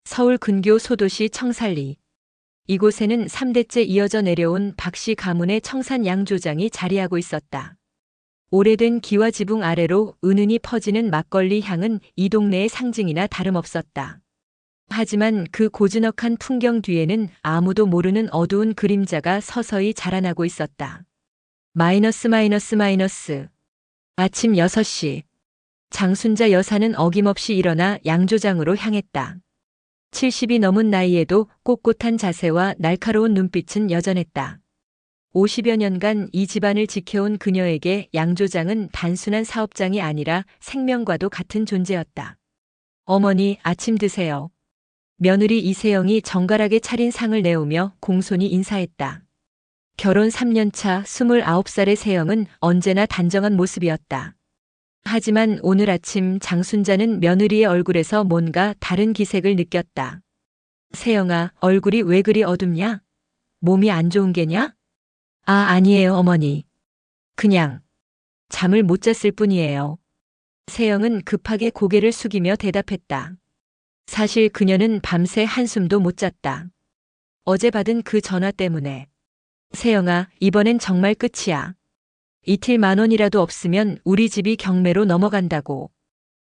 서울 근교 소도시 청살리. 이곳에는 3대째 이어져 내려온 박씨 가문의 청산 양조장이 자리하고 있었다. 오래된 기와 지붕 아래로 은은히 퍼지는 막걸리 향은 이 동네의 상징이나 다름없었다. 하지만 그 고즈넉한 풍경 뒤에는 아무도 모르는 어두운 그림자가 서서히 자라나고 있었다. 마이너스. 아침 6시. 장순자 여사는 어김없이 일어나 양조장으로 향했다. 70이 넘은 나이에도 꼿꼿한 자세와 날카로운 눈빛은 여전했다. 50여 년간 이 집안을 지켜온 그녀에게 양조장은 단순한 사업장이 아니라 생명과도 같은 존재였다. 어머니, 아침 드세요. 며느리 이세영이 정갈하게 차린 상을 내오며 공손히 인사했다. 결혼 3년차 29살의 세영은 언제나 단정한 모습이었다. 하지만 오늘 아침 장순자는 며느리의 얼굴에서 뭔가 다른 기색을 느꼈다. 세영아, 얼굴이 왜 그리 어둡냐? 몸이 안 좋은 게냐? 아, 아니에요, 어머니. 그냥 잠을 못 잤을 뿐이에요. 세영은 급하게 고개를 숙이며 대답했다. 사실 그녀는 밤새 한숨도 못 잤다. 어제 받은 그 전화 때문에. 세영아, 이번엔 정말 끝이야. 이틀 10,000원이라도 없으면 우리 집이 경매로 넘어간다고.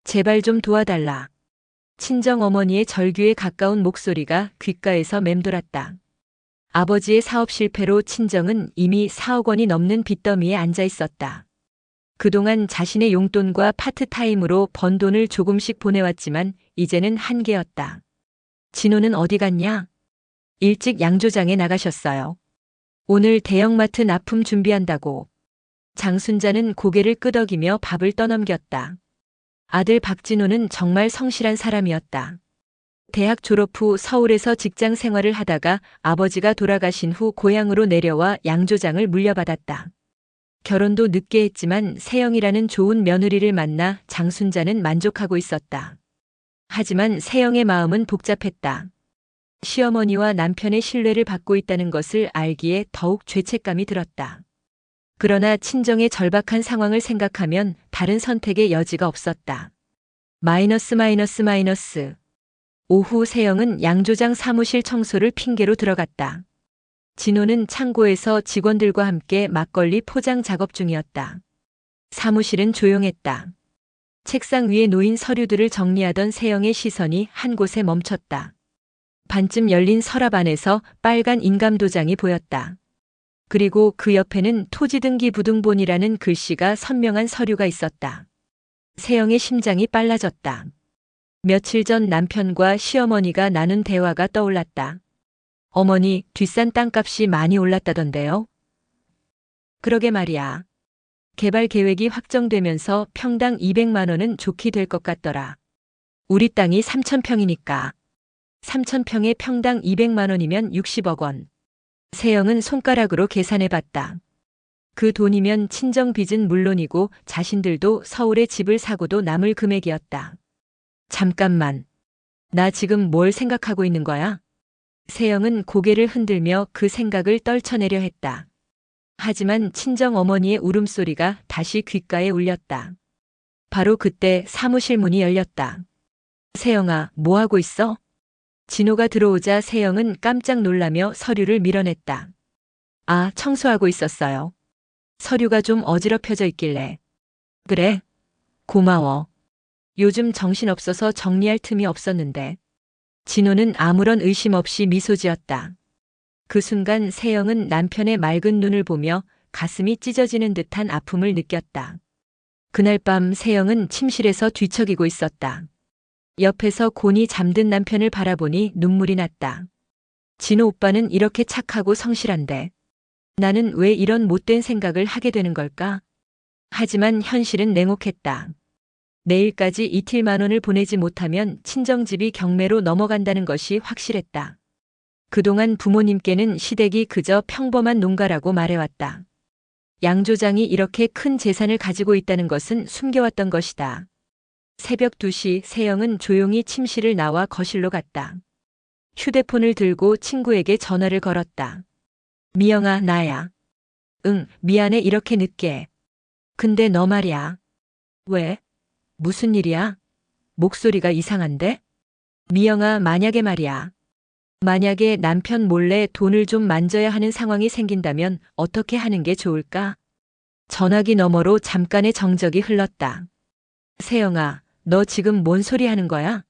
제발 좀 도와달라. 친정 어머니의 절규에 가까운 목소리가 귓가에서 맴돌았다. 아버지의 사업 실패로 친정은 이미 4억 원이 넘는 빚더미에 앉아 있었다. 그동안 자신의 용돈과 파트타임으로 번 돈을 조금씩 보내왔지만 이제는 한계였다. 진호는 어디 갔냐? 일찍 양조장에 나가셨어요. 오늘 대형마트 납품 준비한다고. 장순자는 고개를 끄덕이며 밥을 떠넘겼다. 아들 박진호는 정말 성실한 사람이었다. 대학 졸업 후 서울에서 직장 생활을 하다가 아버지가 돌아가신 후 고향으로 내려와 양조장을 물려받았다. 결혼도 늦게 했지만 세영이라는 좋은 며느리를 만나 장순자는 만족하고 있었다. 하지만 세영의 마음은 복잡했다. 시어머니와 남편의 신뢰를 받고 있다는 것을 알기에 더욱 죄책감이 들었다. 그러나 친정의 절박한 상황을 생각하면 다른 선택의 여지가 없었다. 마이너스. 오후 세영은 양조장 사무실 청소를 핑계로 들어갔다. 진호는 창고에서 직원들과 함께 막걸리 포장 작업 중이었다. 사무실은 조용했다. 책상 위에 놓인 서류들을 정리하던 세영의 시선이 한 곳에 멈췄다. 반쯤 열린 서랍 안에서 빨간 인감도장이 보였다. 그리고 그 옆에는 토지등기 부등본이라는 글씨가 선명한 서류가 있었다. 세영의 심장이 빨라졌다. 며칠 전 남편과 시어머니가 나눈 대화가 떠올랐다. 어머니, 뒷산 땅값이 많이 올랐다던데요? 그러게 말이야. 개발 계획이 확정되면서 평당 200만 원은 좋게 될 것 같더라. 우리 땅이 3,000평이니까. 3,000평에 평당 200만 원이면 60억 원. 세영은 손가락으로 계산해봤다. 그 돈이면 친정 빚은 물론이고 자신들도 서울에 집을 사고도 남을 금액이었다. 잠깐만. 나 지금 뭘 생각하고 있는 거야? 세영은 고개를 흔들며 그 생각을 떨쳐내려 했다. 하지만 친정 어머니의 울음소리가 다시 귓가에 울렸다. 바로 그때 사무실 문이 열렸다. 세영아, 뭐 하고 있어? 진호가 들어오자 세영은 깜짝 놀라며 서류를 밀어냈다. 아, 청소하고 있었어요. 서류가 좀 어지럽혀져 있길래. 그래? 고마워. 요즘 정신없어서 정리할 틈이 없었는데. 진호는 아무런 의심 없이 미소 지었다. 그 순간 세영은 남편의 맑은 눈을 보며 가슴이 찢어지는 듯한 아픔을 느꼈다. 그날 밤 세영은 침실에서 뒤척이고 있었다. 옆에서 곤히 잠든 남편을 바라보니 눈물이 났다. 진호 오빠는 이렇게 착하고 성실한데 나는 왜 이런 못된 생각을 하게 되는 걸까? 하지만 현실은 냉혹했다. 내일까지 이틀 10,000원을 보내지 못하면 친정집이 경매로 넘어간다는 것이 확실했다. 그동안 부모님께는 시댁이 그저 평범한 농가라고 말해왔다. 양조장이 이렇게 큰 재산을 가지고 있다는 것은 숨겨왔던 것이다. 새벽 2시 세영은 조용히 침실을 나와 거실로 갔다. 휴대폰을 들고 친구에게 전화를 걸었다. 미영아, 나야. 응, 미안해 이렇게 늦게. 근데 너 말이야. 왜? 무슨 일이야? 목소리가 이상한데? 미영아, 만약에 말이야. 만약에 남편 몰래 돈을 좀 만져야 하는 상황이 생긴다면 어떻게 하는 게 좋을까? 전화기 너머로 잠깐의 정적이 흘렀다. 세영아, 너 지금 뭔 소리 하는 거야?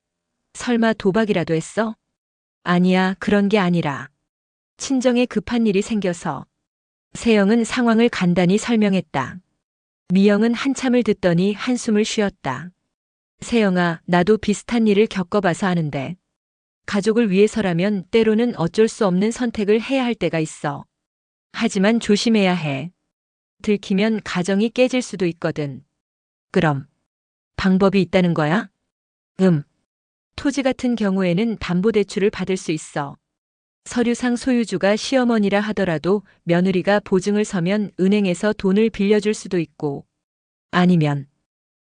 설마 도박이라도 했어? 아니야, 그런 게 아니라. 친정에 급한 일이 생겨서. 세영은 상황을 간단히 설명했다. 미영은 한참을 듣더니 한숨을 쉬었다. 세영아, 나도 비슷한 일을 겪어봐서 아는데. 가족을 위해서라면 때로는 어쩔 수 없는 선택을 해야 할 때가 있어. 하지만 조심해야 해. 들키면 가정이 깨질 수도 있거든. 그럼 방법이 있다는 거야? 토지 같은 경우에는 담보대출을 받을 수 있어. 서류상 소유주가 시어머니라 하더라도 며느리가 보증을 서면 은행에서 돈을 빌려줄 수도 있고. 아니면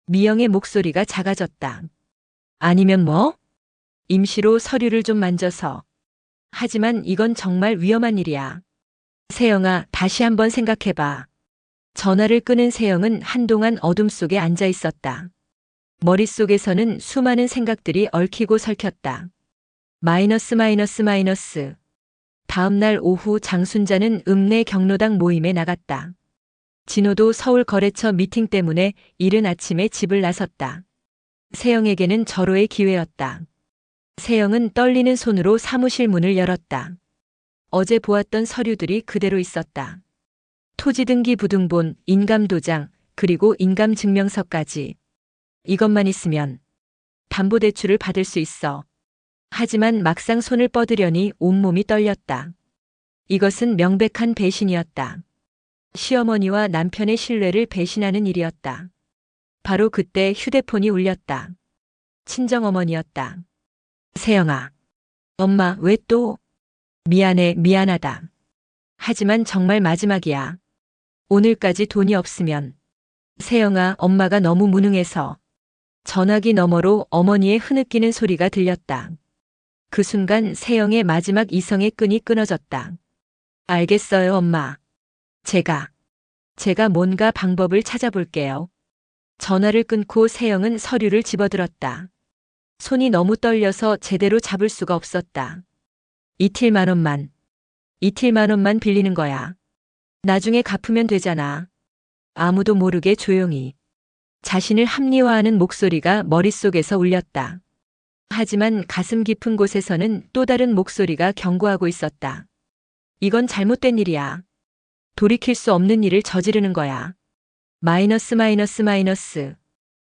미영의 목소리가 작아졌다. 아니면 뭐? 임시로 서류를 좀 만져서. 하지만 이건 정말 위험한 일이야. 세영아, 다시 한번 생각해봐. 전화를 끊은 세영은 한동안 어둠 속에 앉아 있었다. 머릿속에서는 수많은 생각들이 얽히고 설켰다. 마이너스. 다음 날 오후 장순자는 읍내 경로당 모임에 나갔다. 진호도 서울 거래처 미팅 때문에 이른 아침에 집을 나섰다. 세영에게는 절호의 기회였다. 세영은 떨리는 손으로 사무실 문을 열었다. 어제 보았던 서류들이 그대로 있었다. 토지등기 부등본, 인감도장, 그리고 인감증명서까지. 이것만 있으면 담보대출을 받을 수 있어. 하지만 막상 손을 뻗으려니 온몸이 떨렸다. 이것은 명백한 배신이었다. 시어머니와 남편의 신뢰를 배신하는 일이었다. 바로 그때 휴대폰이 울렸다. 친정어머니였다. 세영아. 엄마, 왜 또? 미안하다. 하지만 정말 마지막이야. 오늘까지 돈이 없으면. 세영아, 엄마가 너무 무능해서. 전화기 너머로 어머니의 흐느끼는 소리가 들렸다. 그 순간 세영의 마지막 이성의 끈이 끊어졌다. 알겠어요, 엄마. 제가 뭔가 방법을 찾아볼게요. 전화를 끊고 세영은 서류를 집어들었다. 손이 너무 떨려서 제대로 잡을 수가 없었다. 이틀만 원만 빌리는 거야. 나중에 갚으면 되잖아. 아무도 모르게 조용히. 자신을 합리화하는 목소리가 머릿속에서 울렸다. 하지만 가슴 깊은 곳에서는 또 다른 목소리가 경고하고 있었다. 이건 잘못된 일이야. 돌이킬 수 없는 일을 저지르는 거야. 마이너스.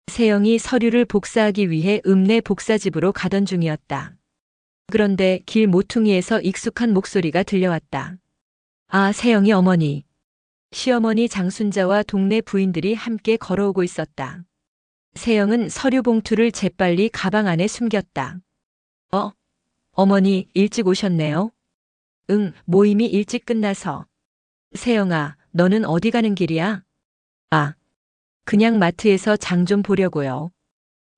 세영이 서류를 복사하기 위해 읍내 복사집으로 가던 중이었다. 그런데 길 모퉁이에서 익숙한 목소리가 들려왔다. 아, 세영이 어머니. 시어머니 장순자와 동네 부인들이 함께 걸어오고 있었다. 세영은 서류 봉투를 재빨리 가방 안에 숨겼다. 어머니, 일찍 오셨네요. 응, 모임이 일찍 끝나서. 세영아, 너는 어디 가는 길이야? 아, 그냥 마트에서 장 좀 보려고요.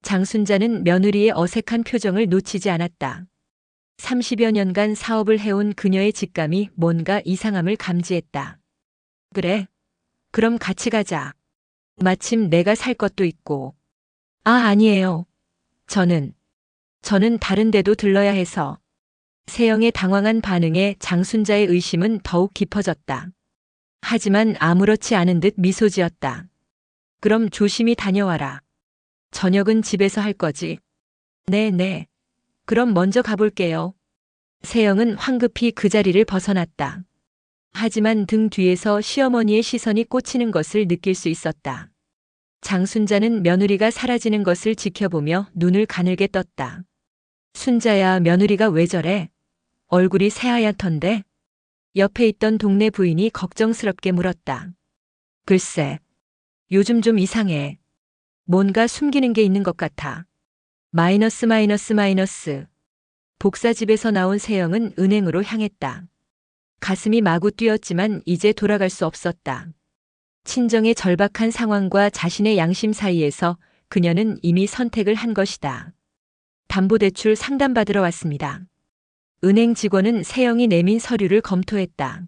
장순자는 며느리의 어색한 표정을 놓치지 않았다. 30여 년간 사업을 해온 그녀의 직감이 뭔가 이상함을 감지했다. 그래, 그럼 같이 가자. 마침 내가 살 것도 있고. 아, 아니에요. 저는 다른 데도 들러야 해서. 세영의 당황한 반응에 장순자의 의심은 더욱 깊어졌다. 하지만 아무렇지 않은 듯 미소 지었다. 그럼 조심히 다녀와라. 저녁은 집에서 할 거지? 네. 그럼 먼저 가볼게요. 세영은 황급히 그 자리를 벗어났다. 하지만 등 뒤에서 시어머니의 시선이 꽂히는 것을 느낄 수 있었다. 장순자는 며느리가 사라지는 것을 지켜보며 눈을 가늘게 떴다. 순자야, 며느리가 왜 저래? 얼굴이 새하얗던데? 옆에 있던 동네 부인이 걱정스럽게 물었다. 글쎄, 요즘 좀 이상해. 뭔가 숨기는 게 있는 것 같아. 마이너스. 복사집에서 나온 세영은 은행으로 향했다. 가슴이 마구 뛰었지만 이제 돌아갈 수 없었다. 친정의 절박한 상황과 자신의 양심 사이에서 그녀는 이미 선택을 한 것이다. 담보대출 상담받으러 왔습니다. 은행 직원은 세영이 내민 서류를 검토했다.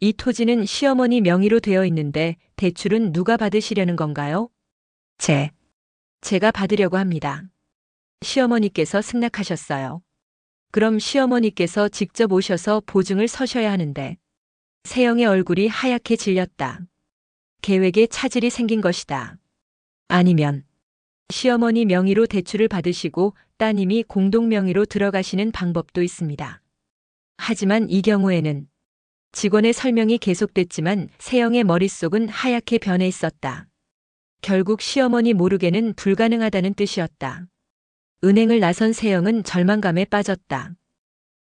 이 토지는 시어머니 명의로 되어 있는데 대출은 누가 받으시려는 건가요? 제가 받으려고 합니다. 시어머니께서 승낙하셨어요. 그럼 시어머니께서 직접 오셔서 보증을 서셔야 하는데. 세영의 얼굴이 하얗게 질렸다. 계획에 차질이 생긴 것이다. 아니면 시어머니 명의로 대출을 받으시고 따님이 공동 명의로 들어가시는 방법도 있습니다. 하지만 이 경우에는 직원의 설명이 계속됐지만 세영의 머릿속은 하얗게 변해 있었다. 결국 시어머니 모르게는 불가능하다는 뜻이었다. 은행을 나선 세영은 절망감에 빠졌다.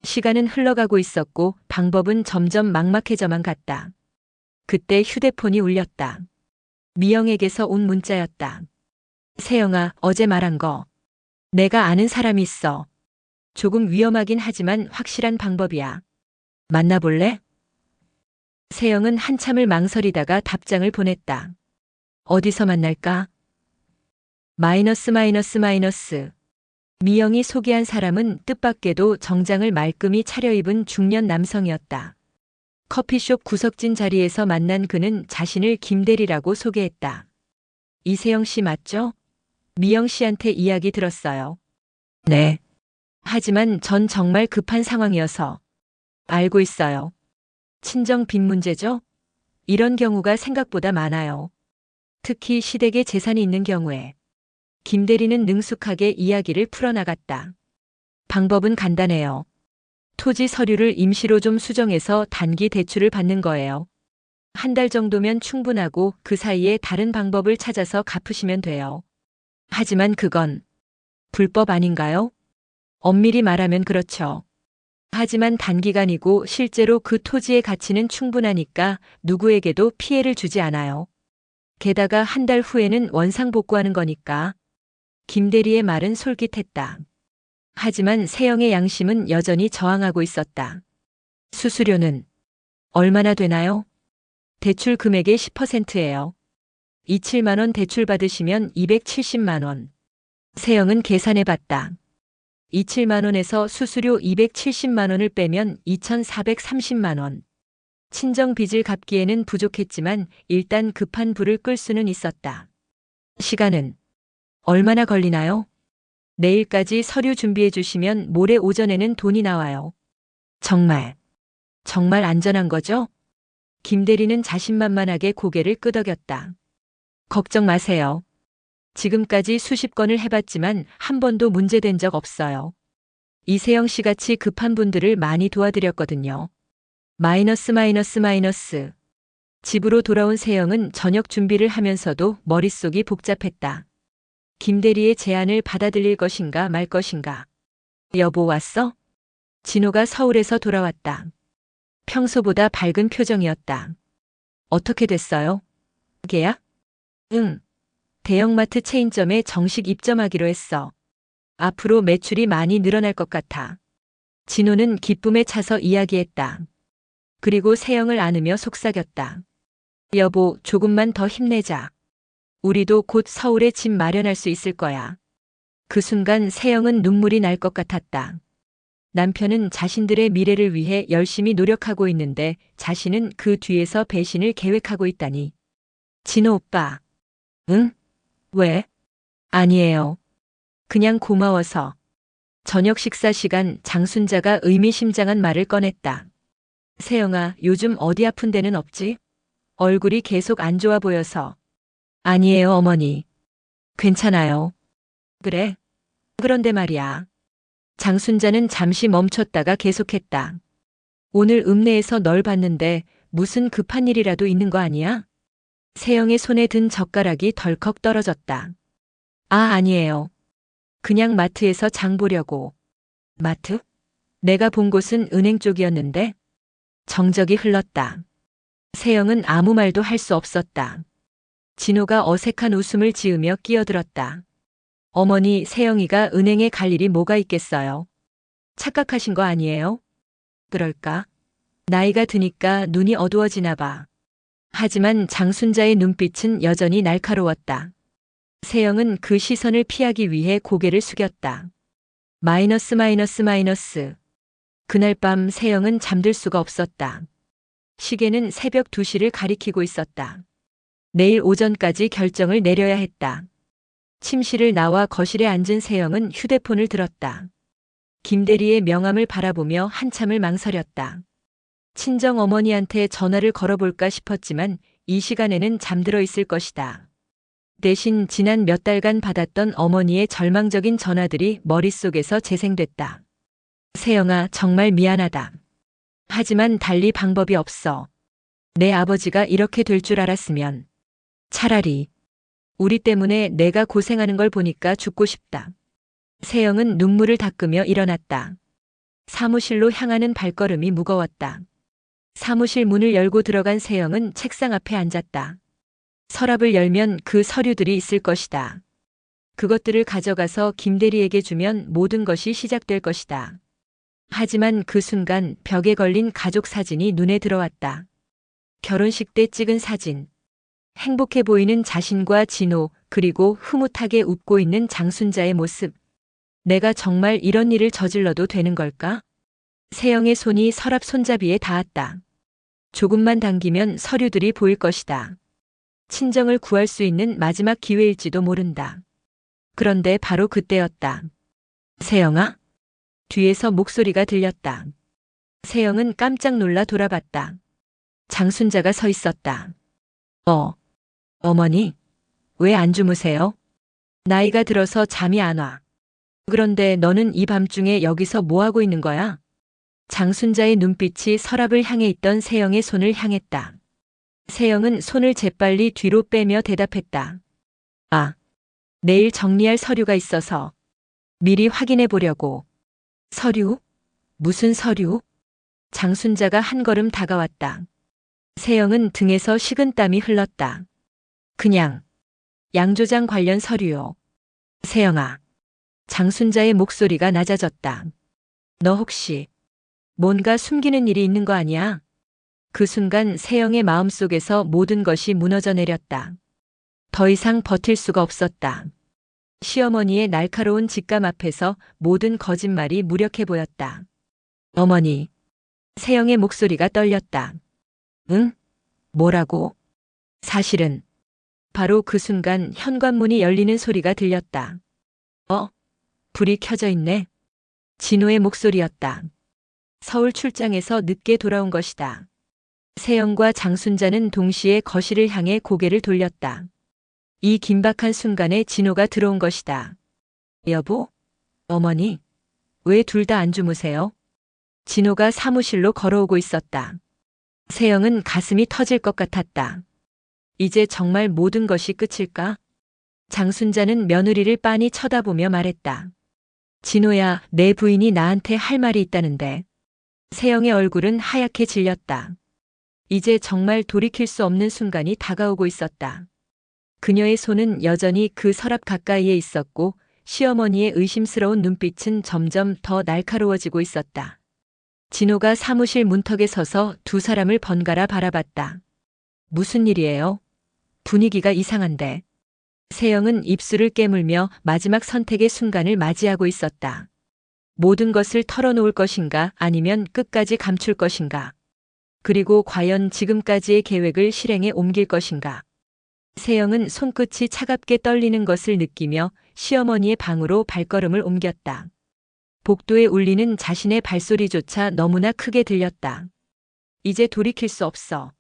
시간은 흘러가고 있었고 방법은 점점 막막해져만 갔다. 그때 휴대폰이 울렸다. 미영에게서 온 문자였다. 세영아, 어제 말한 거. 내가 아는 사람이 있어. 조금 위험하긴 하지만 확실한 방법이야. 만나볼래? 세영은 한참을 망설이다가 답장을 보냈다. 어디서 만날까? 마이너스. 미영이 소개한 사람은 뜻밖에도 정장을 말끔히 차려입은 중년 남성이었다. 커피숍 구석진 자리에서 만난 그는 자신을 김대리라고 소개했다. 이세영 씨 맞죠? 미영 씨한테 이야기 들었어요. 네. 하지만 전 정말 급한 상황이어서. 알고 있어요. 친정 빚 문제죠? 이런 경우가 생각보다 많아요. 특히 시댁에 재산이 있는 경우에. 김대리는 능숙하게 이야기를 풀어나갔다. 방법은 간단해요. 토지 서류를 임시로 좀 수정해서 단기 대출을 받는 거예요. 한 달 정도면 충분하고 그 사이에 다른 방법을 찾아서 갚으시면 돼요. 하지만 그건 불법 아닌가요? 엄밀히 말하면 그렇죠. 하지만 단기간이고 실제로 그 토지의 가치는 충분하니까 누구에게도 피해를 주지 않아요. 게다가 한 달 후에는 원상복구하는 거니까. 김대리의 말은 솔깃했다. 하지만 세영의 양심은 여전히 저항하고 있었다. 수수료는 얼마나 되나요? 대출 금액의 10%예요. 27만 원 대출 받으시면 270만 원. 세영은 계산해 봤다. 27만 원에서 수수료 270만 원을 빼면 2,430만 원. 친정 빚을 갚기에는 부족했지만 일단 급한 불을 끌 수는 있었다. 시간은 얼마나 걸리나요? 내일까지 서류 준비해 주시면 모레 오전에는 돈이 나와요. 정말 안전한 거죠? 김대리는 자신만만하게 고개를 끄덕였다. 걱정 마세요. 지금까지 수십 건을 해봤지만 한 번도 문제된 적 없어요. 이세영 씨 같이 급한 분들을 많이 도와드렸거든요. 마이너스. 집으로 돌아온 세영은 저녁 준비를 하면서도 머릿속이 복잡했다. 김대리의 제안을 받아들일 것인가 말 것인가. 여보 왔어? 진호가 서울에서 돌아왔다. 평소보다 밝은 표정이었다. 어떻게 됐어요? 계약? 응. 대형마트 체인점에 정식 입점하기로 했어. 앞으로 매출이 많이 늘어날 것 같아. 진호는 기쁨에 차서 이야기했다. 그리고 세영을 안으며 속삭였다. 여보, 조금만 더 힘내자. 우리도 곧 서울에 집 마련할 수 있을 거야. 그 순간 세영은 눈물이 날 것 같았다. 남편은 자신들의 미래를 위해 열심히 노력하고 있는데 자신은 그 뒤에서 배신을 계획하고 있다니. 진호 오빠. 응? 왜? 아니에요. 그냥 고마워서. 저녁 식사 시간 장순자가 의미심장한 말을 꺼냈다. 세영아, 요즘 어디 아픈 데는 없지? 얼굴이 계속 안 좋아 보여서. 아니에요, 어머니. 괜찮아요. 그래? 그런데 말이야. 장순자는 잠시 멈췄다가 계속했다. 오늘 읍내에서 널 봤는데 무슨 급한 일이라도 있는 거 아니야? 세영의 손에 든 젓가락이 덜컥 떨어졌다. 아, 아니에요. 그냥 마트에서 장 보려고. 마트? 내가 본 곳은 은행 쪽이었는데? 정적이 흘렀다. 세영은 아무 말도 할 수 없었다. 진호가 어색한 웃음을 지으며 끼어들었다. 어머니, 세영이가 은행에 갈 일이 뭐가 있겠어요? 착각하신 거 아니에요? 그럴까? 나이가 드니까 눈이 어두워지나 봐. 하지만 장순자의 눈빛은 여전히 날카로웠다. 세영은 그 시선을 피하기 위해 고개를 숙였다. 마이너스. 그날 밤 세영은 잠들 수가 없었다. 시계는 새벽 2시를 가리키고 있었다. 내일 오전까지 결정을 내려야 했다. 침실을 나와 거실에 앉은 세영은 휴대폰을 들었다. 김대리의 명함을 바라보며 한참을 망설였다. 친정 어머니한테 전화를 걸어볼까 싶었지만 이 시간에는 잠들어 있을 것이다. 대신 지난 몇 달간 받았던 어머니의 절망적인 전화들이 머릿속에서 재생됐다. 세영아, 정말 미안하다. 하지만 달리 방법이 없어. 내 아버지가 이렇게 될 줄 알았으면 차라리 우리 때문에 내가 고생하는 걸 보니까 죽고 싶다. 세영은 눈물을 닦으며 일어났다. 사무실로 향하는 발걸음이 무거웠다. 사무실 문을 열고 들어간 세영은 책상 앞에 앉았다. 서랍을 열면 그 서류들이 있을 것이다. 그것들을 가져가서 김대리에게 주면 모든 것이 시작될 것이다. 하지만 그 순간 벽에 걸린 가족 사진이 눈에 들어왔다. 결혼식 때 찍은 사진. 행복해 보이는 자신과 진호, 그리고 흐뭇하게 웃고 있는 장순자의 모습. 내가 정말 이런 일을 저질러도 되는 걸까? 세영의 손이 서랍 손잡이에 닿았다. 조금만 당기면 서류들이 보일 것이다. 친정을 구할 수 있는 마지막 기회일지도 모른다. 그런데 바로 그때였다. 세영아? 뒤에서 목소리가 들렸다. 세영은 깜짝 놀라 돌아봤다. 장순자가 서 있었다. 어머니? 왜 안 주무세요? 나이가 들어서 잠이 안 와. 그런데 너는 이 밤중에 여기서 뭐 하고 있는 거야? 장순자의 눈빛이 서랍을 향해 있던 세영의 손을 향했다. 세영은 손을 재빨리 뒤로 빼며 대답했다. 아, 내일 정리할 서류가 있어서 미리 확인해 보려고. 서류? 무슨 서류? 장순자가 한 걸음 다가왔다. 세영은 등에서 식은땀이 흘렀다. 그냥 양조장 관련 서류요. 세영아. 장순자의 목소리가 낮아졌다. 너 혹시 뭔가 숨기는 일이 있는 거 아니야? 그 순간 세영의 마음속에서 모든 것이 무너져 내렸다. 더 이상 버틸 수가 없었다. 시어머니의 날카로운 직감 앞에서 모든 거짓말이 무력해 보였다. 어머니. 세영의 목소리가 떨렸다. 응? 뭐라고? 사실은 바로 그 순간 현관문이 열리는 소리가 들렸다. 불이 켜져 있네. 진호의 목소리였다. 서울 출장에서 늦게 돌아온 것이다. 세영과 장순자는 동시에 거실을 향해 고개를 돌렸다. 이 긴박한 순간에 진호가 들어온 것이다. 여보? 어머니? 왜 둘 다 안 주무세요? 진호가 사무실로 걸어오고 있었다. 세영은 가슴이 터질 것 같았다. 이제 정말 모든 것이 끝일까? 장순자는 며느리를 빤히 쳐다보며 말했다. 진호야, 내 부인이 나한테 할 말이 있다는데. 세영의 얼굴은 하얗게 질렸다. 이제 정말 돌이킬 수 없는 순간이 다가오고 있었다. 그녀의 손은 여전히 그 서랍 가까이에 있었고 시어머니의 의심스러운 눈빛은 점점 더 날카로워지고 있었다. 진호가 사무실 문턱에 서서 두 사람을 번갈아 바라봤다. 무슨 일이에요? 분위기가 이상한데. 세영은 입술을 깨물며 마지막 선택의 순간을 맞이하고 있었다. 모든 것을 털어놓을 것인가 아니면 끝까지 감출 것인가. 그리고 과연 지금까지의 계획을 실행에 옮길 것인가. 세영은 손끝이 차갑게 떨리는 것을 느끼며 시어머니의 방으로 발걸음을 옮겼다. 복도에 울리는 자신의 발소리조차 너무나 크게 들렸다. 이제 돌이킬 수 없어.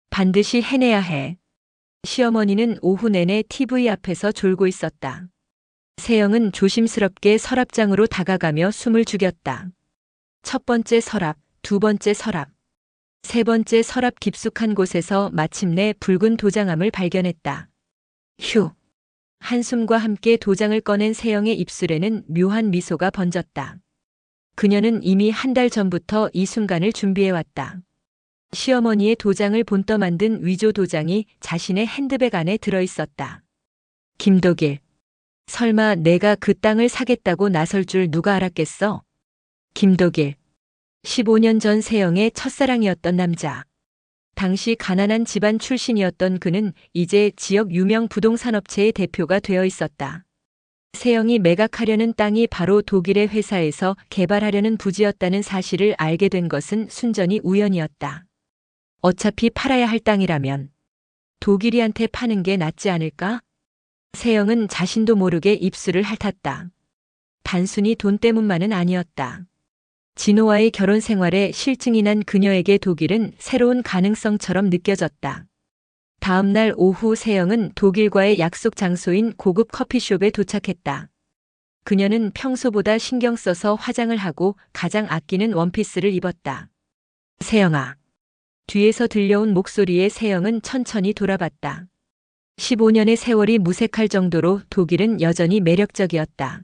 반드시 해내야 해. 시어머니는 오후 내내 TV 앞에서 졸고 있었다. 세영은 조심스럽게 서랍장으로 다가가며 숨을 죽였다. 첫 번째 서랍, 두 번째 서랍, 세 번째 서랍 깊숙한 곳에서 마침내 붉은 도장함을 발견했다. 휴. 한숨과 함께 도장을 꺼낸 세영의 입술에는 묘한 미소가 번졌다. 그녀는 이미 한 달 전부터 이 순간을 준비해왔다. 시어머니의 도장을 본떠 만든 위조 도장이 자신의 핸드백 안에 들어있었다. 김덕일. 설마 내가 그 땅을 사겠다고 나설 줄 누가 알았겠어? 김덕일. 15년 전 세영의 첫사랑이었던 남자. 당시 가난한 집안 출신이었던 그는 이제 지역 유명 부동산업체의 대표가 되어 있었다. 세영이 매각하려는 땅이 바로 독일의 회사에서 개발하려는 부지였다는 사실을 알게 된 것은 순전히 우연이었다. 어차피 팔아야 할 땅이라면 독일이한테 파는 게 낫지 않을까? 세영은 자신도 모르게 입술을 핥았다. 단순히 돈 때문만은 아니었다. 진호와의 결혼 생활에 실증이 난 그녀에게 독일은 새로운 가능성처럼 느껴졌다. 다음 날 오후 세영은 독일과의 약속 장소인 고급 커피숍에 도착했다. 그녀는 평소보다 신경 써서 화장을 하고 가장 아끼는 원피스를 입었다. 세영아. 뒤에서 들려온 목소리에 세영은 천천히 돌아봤다. 15년의 세월이 무색할 정도로 독일은 여전히 매력적이었다.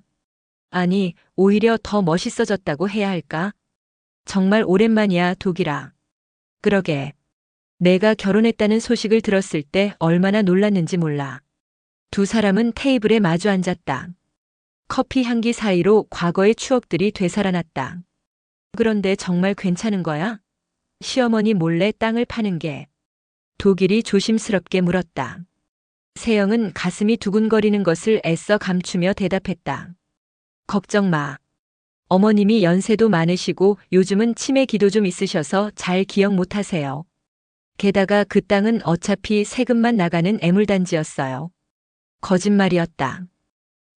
아니, 오히려 더 멋있어졌다고 해야 할까? 정말 오랜만이야, 독일아. 그러게. 내가 결혼했다는 소식을 들었을 때 얼마나 놀랐는지 몰라. 두 사람은 테이블에 마주 앉았다. 커피 향기 사이로 과거의 추억들이 되살아났다. 그런데 정말 괜찮은 거야? 시어머니 몰래 땅을 파는 게. 독일이 조심스럽게 물었다. 세영은 가슴이 두근거리는 것을 애써 감추며 대답했다. 걱정 마. 어머님이 연세도 많으시고 요즘은 치매 기도 좀 있으셔서 잘 기억 못 하세요. 게다가 그 땅은 어차피 세금만 나가는 애물단지였어요. 거짓말이었다.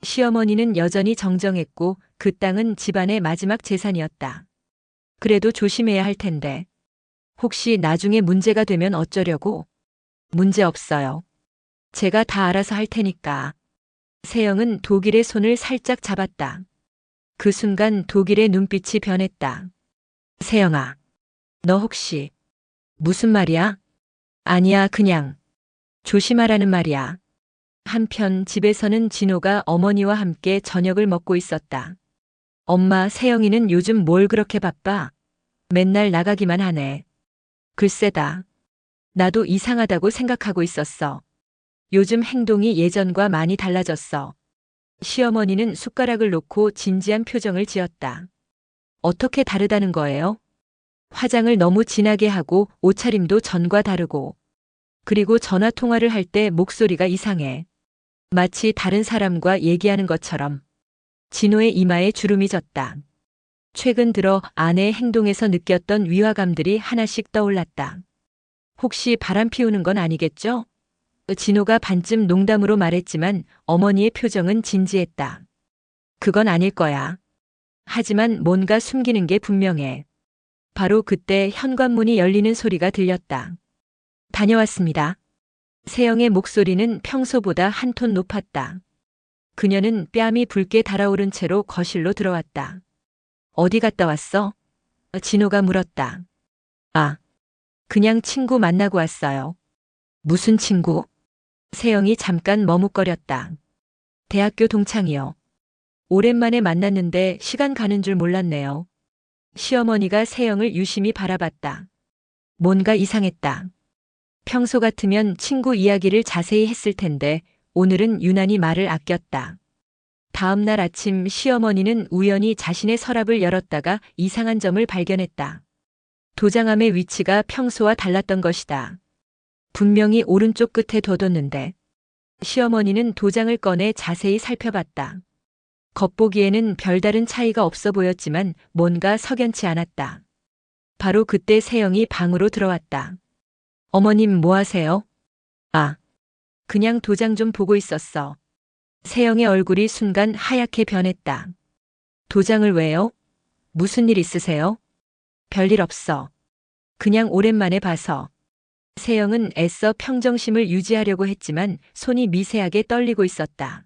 시어머니는 여전히 정정했고 그 땅은 집안의 마지막 재산이었다. 그래도 조심해야 할 텐데. 혹시 나중에 문제가 되면 어쩌려고? 문제 없어요. 제가 다 알아서 할 테니까. 세영은 독일의 손을 살짝 잡았다. 그 순간 독일의 눈빛이 변했다. 세영아, 너 혹시 무슨 말이야? 아니야, 그냥 조심하라는 말이야. 한편 집에서는 진호가 어머니와 함께 저녁을 먹고 있었다. 엄마, 세영이는 요즘 뭘 그렇게 바빠? 맨날 나가기만 하네. 글쎄다. 나도 이상하다고 생각하고 있었어. 요즘 행동이 예전과 많이 달라졌어. 시어머니는 숟가락을 놓고 진지한 표정을 지었다. 어떻게 다르다는 거예요? 화장을 너무 진하게 하고 옷차림도 전과 다르고. 그리고 전화 통화를 할 때 목소리가 이상해. 마치 다른 사람과 얘기하는 것처럼. 진호의 이마에 주름이 졌다. 최근 들어 아내의 행동에서 느꼈던 위화감들이 하나씩 떠올랐다. 혹시 바람 피우는 건 아니겠죠? 진호가 반쯤 농담으로 말했지만 어머니의 표정은 진지했다. 그건 아닐 거야. 하지만 뭔가 숨기는 게 분명해. 바로 그때 현관문이 열리는 소리가 들렸다. 다녀왔습니다. 세영의 목소리는 평소보다 한 톤 높았다. 그녀는 뺨이 붉게 달아오른 채로 거실로 들어왔다. 어디 갔다 왔어? 진호가 물었다. 아, 그냥 친구 만나고 왔어요. 무슨 친구? 세영이 잠깐 머뭇거렸다. 대학교 동창이요. 오랜만에 만났는데 시간 가는 줄 몰랐네요. 시어머니가 세영을 유심히 바라봤다. 뭔가 이상했다. 평소 같으면 친구 이야기를 자세히 했을 텐데 오늘은 유난히 말을 아꼈다. 다음 날 아침 시어머니는 우연히 자신의 서랍을 열었다가 이상한 점을 발견했다. 도장함의 위치가 평소와 달랐던 것이다. 분명히 오른쪽 끝에 둬뒀는데 시어머니는 도장을 꺼내 자세히 살펴봤다. 겉보기에는 별다른 차이가 없어 보였지만 뭔가 석연치 않았다. 바로 그때 세영이 방으로 들어왔다. 어머님 뭐 하세요? 아, 그냥 도장 좀 보고 있었어. 세영의 얼굴이 순간 하얗게 변했다. 도장을 왜요? 무슨 일 있으세요? 별일 없어. 그냥 오랜만에 봐서. 세영은 애써 평정심을 유지하려고 했지만 손이 미세하게 떨리고 있었다.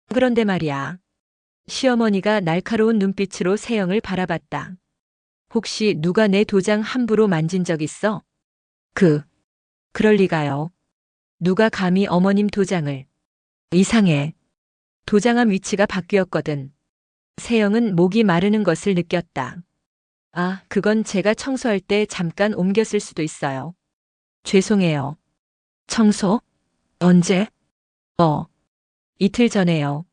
그런데 말이야. 시어머니가 날카로운 눈빛으로 세영을 바라봤다. 혹시 누가 내 도장 함부로 만진 적 있어? 그럴 리가요. 누가 감히 어머님 도장을. 이상해. 도장함 위치가 바뀌었거든. 세영은 목이 마르는 것을 느꼈다. 아, 그건 제가 청소할 때 잠깐 옮겼을 수도 있어요. 죄송해요. 청소? 언제? 이틀 전에요.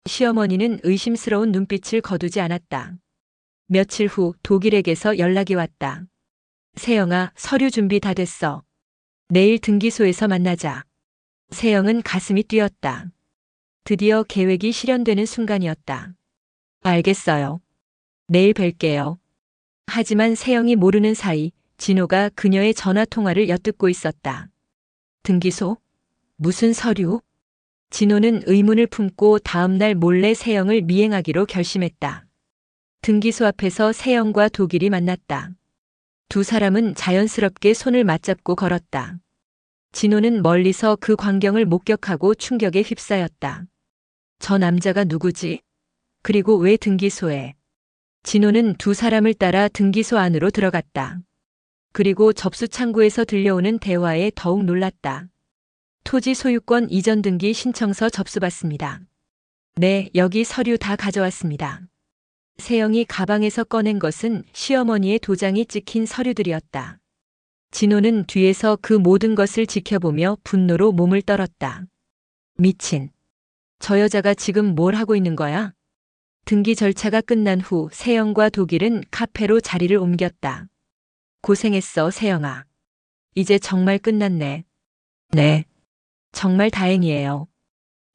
시어머니는 의심스러운 눈빛을 거두지 않았다. 며칠 후 독일에게서 연락이 왔다. 세영아, 서류 준비 다 됐어. 내일 등기소에서 만나자. 세영은 가슴이 뛰었다. 드디어 계획이 실현되는 순간이었다. 알겠어요. 내일 뵐게요. 하지만 세영이 모르는 사이 진호가 그녀의 전화 통화를 엿듣고 있었다. 등기소? 무슨 서류? 진호는 의문을 품고 다음날 몰래 세영을 미행하기로 결심했다. 등기소 앞에서 세영과 도길이 만났다. 두 사람은 자연스럽게 손을 맞잡고 걸었다. 진호는 멀리서 그 광경을 목격하고 충격에 휩싸였다. 저 남자가 누구지? 그리고 왜 등기소에? 진호는 두 사람을 따라 등기소 안으로 들어갔다. 그리고 접수 창구에서 들려오는 대화에 더욱 놀랐다. 토지 소유권 이전 등기 신청서 접수받습니다. 네, 여기 서류 다 가져왔습니다. 세영이 가방에서 꺼낸 것은 시어머니의 도장이 찍힌 서류들이었다. 진호는 뒤에서 그 모든 것을 지켜보며 분노로 몸을 떨었다. 미친. 저 여자가 지금 뭘 하고 있는 거야? 등기 절차가 끝난 후 세영과 도길은 카페로 자리를 옮겼다. 고생했어, 세영아. 이제 정말 끝났네. 네. 정말 다행이에요.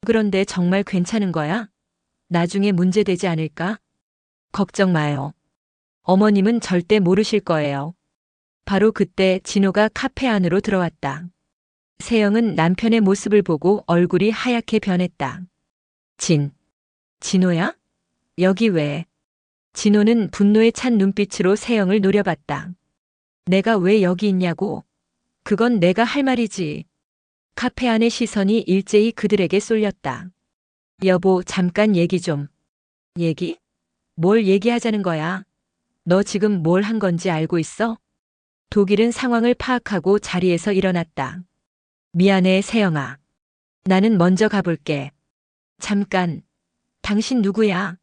그런데 정말 괜찮은 거야? 나중에 문제되지 않을까? 걱정 마요. 어머님은 절대 모르실 거예요. 바로 그때 진호가 카페 안으로 들어왔다. 세영은 남편의 모습을 보고 얼굴이 하얗게 변했다. 진호야? 여기 왜? 진호는 분노에 찬 눈빛으로 세영을 노려봤다. 내가 왜 여기 있냐고. 그건 내가 할 말이지. 카페 안의 시선이 일제히 그들에게 쏠렸다. 여보, 잠깐 얘기 좀. 얘기? 뭘 얘기하자는 거야? 너 지금 뭘 한 건지 알고 있어? 도길은 상황을 파악하고 자리에서 일어났다. 미안해, 세영아. 나는 먼저 가볼게. 잠깐. 당신 누구야?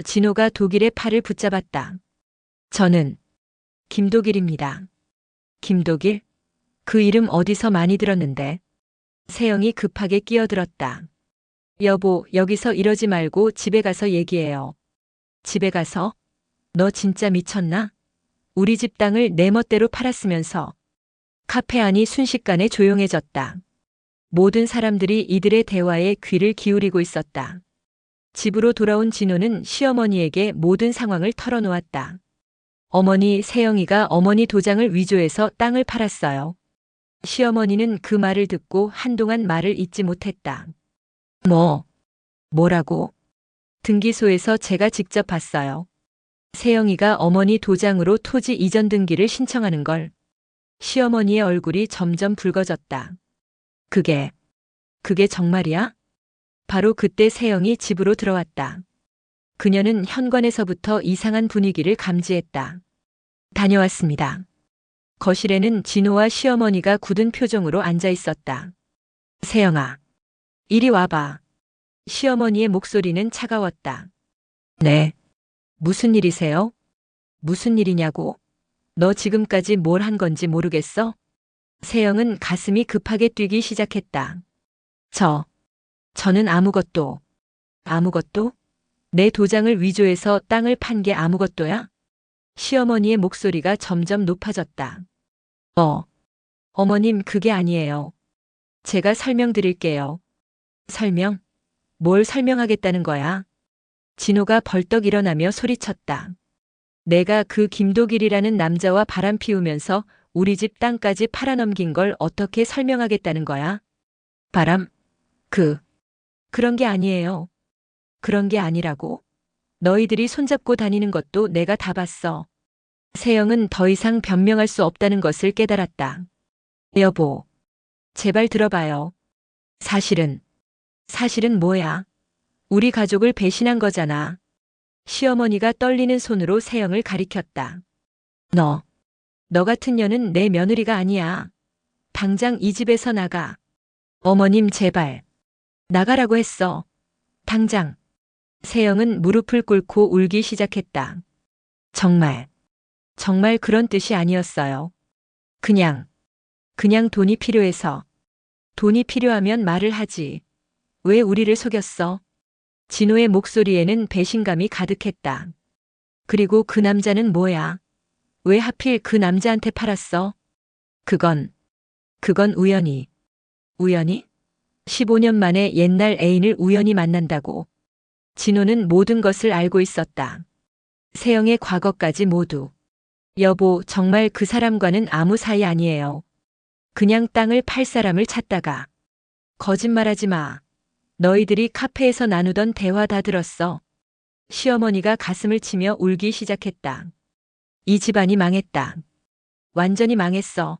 진호가 도길의 팔을 붙잡았다. 저는 김도길입니다. 김도길? 그 이름 어디서 많이 들었는데? 세영이 급하게 끼어들었다. 여보, 여기서 이러지 말고 집에 가서 얘기해요. 집에 가서? 너 진짜 미쳤나? 우리 집 땅을 내 멋대로 팔았으면서. 카페 안이 순식간에 조용해졌다. 모든 사람들이 이들의 대화에 귀를 기울이고 있었다. 집으로 돌아온 진호는 시어머니에게 모든 상황을 털어놓았다. 어머니, 세영이가 어머니 도장을 위조해서 땅을 팔았어요. 시어머니는 그 말을 듣고 한동안 말을 잇지 못했다. 뭐라고? 등기소에서 제가 직접 봤어요. 세영이가 어머니 도장으로 토지 이전 등기를 신청하는 걸. 시어머니의 얼굴이 점점 붉어졌다. 그게 정말이야? 바로 그때 세영이 집으로 들어왔다. 그녀는 현관에서부터 이상한 분위기를 감지했다. 다녀왔습니다. 거실에는 진호와 시어머니가 굳은 표정으로 앉아 있었다. 세영아, 이리 와봐. 시어머니의 목소리는 차가웠다. 네. 무슨 일이세요? 무슨 일이냐고? 너 지금까지 뭘 한 건지 모르겠어? 세영은 가슴이 급하게 뛰기 시작했다. 저는 아무것도. 아무것도? 내 도장을 위조해서 땅을 판 게 아무것도야? 시어머니의 목소리가 점점 높아졌다. 어머님, 그게 아니에요. 제가 설명드릴게요. 설명? 뭘 설명하겠다는 거야? 진호가 벌떡 일어나며 소리쳤다. 내가 그 김도길이라는 남자와 바람 피우면서 우리 집 땅까지 팔아넘긴 걸 어떻게 설명하겠다는 거야? 바람? 그런 게 아니에요. 그런 게 아니라고? 너희들이 손잡고 다니는 것도 내가 다 봤어. 세영은 더 이상 변명할 수 없다는 것을 깨달았다. 여보, 제발 들어봐요. 사실은 뭐야? 우리 가족을 배신한 거잖아. 시어머니가 떨리는 손으로 세영을 가리켰다. 너 같은 년은 내 며느리가 아니야. 당장 이 집에서 나가. 어머님, 제발. 나가라고 했어. 당장. 세영은 무릎을 꿇고 울기 시작했다. 정말 그런 뜻이 아니었어요. 그냥 돈이 필요해서. 돈이 필요하면 말을 하지. 왜 우리를 속였어? 진호의 목소리에는 배신감이 가득했다. 그리고 그 남자는 뭐야? 왜 하필 그 남자한테 팔았어? 그건 우연히. 우연히? 15년 만에 옛날 애인을 우연히 만난다고. 진호는 모든 것을 알고 있었다. 세영의 과거까지 모두. 여보, 정말 그 사람과는 아무 사이 아니에요. 그냥 땅을 팔 사람을 찾다가. 거짓말하지 마. 너희들이 카페에서 나누던 대화 다 들었어. 시어머니가 가슴을 치며 울기 시작했다. 이 집안이 망했다. 완전히 망했어.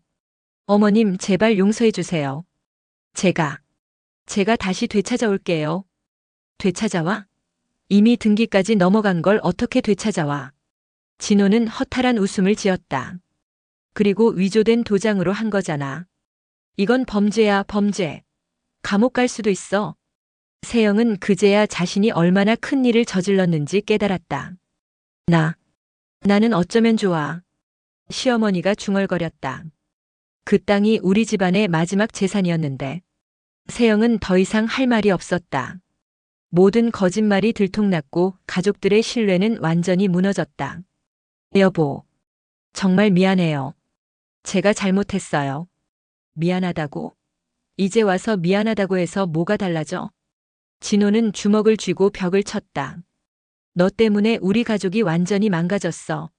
어머님, 제발 용서해 주세요. 제가 다시 되찾아올게요. 되찾아와? 이미 등기까지 넘어간 걸 어떻게 되찾아와? 진호는 허탈한 웃음을 지었다. 그리고 위조된 도장으로 한 거잖아. 이건 범죄야, 범죄. 감옥 갈 수도 있어. 세영은 그제야 자신이 얼마나 큰 일을 저질렀는지 깨달았다. 나는 어쩌면 좋아. 시어머니가 중얼거렸다. 그 땅이 우리 집안의 마지막 재산이었는데. 세영은 더 이상 할 말이 없었다. 모든 거짓말이 들통났고 가족들의 신뢰는 완전히 무너졌다. 여보, 정말 미안해요. 제가 잘못했어요. 미안하다고? 이제 와서 미안하다고 해서 뭐가 달라져? 진호는 주먹을 쥐고 벽을 쳤다. 너 때문에 우리 가족이 완전히 망가졌어.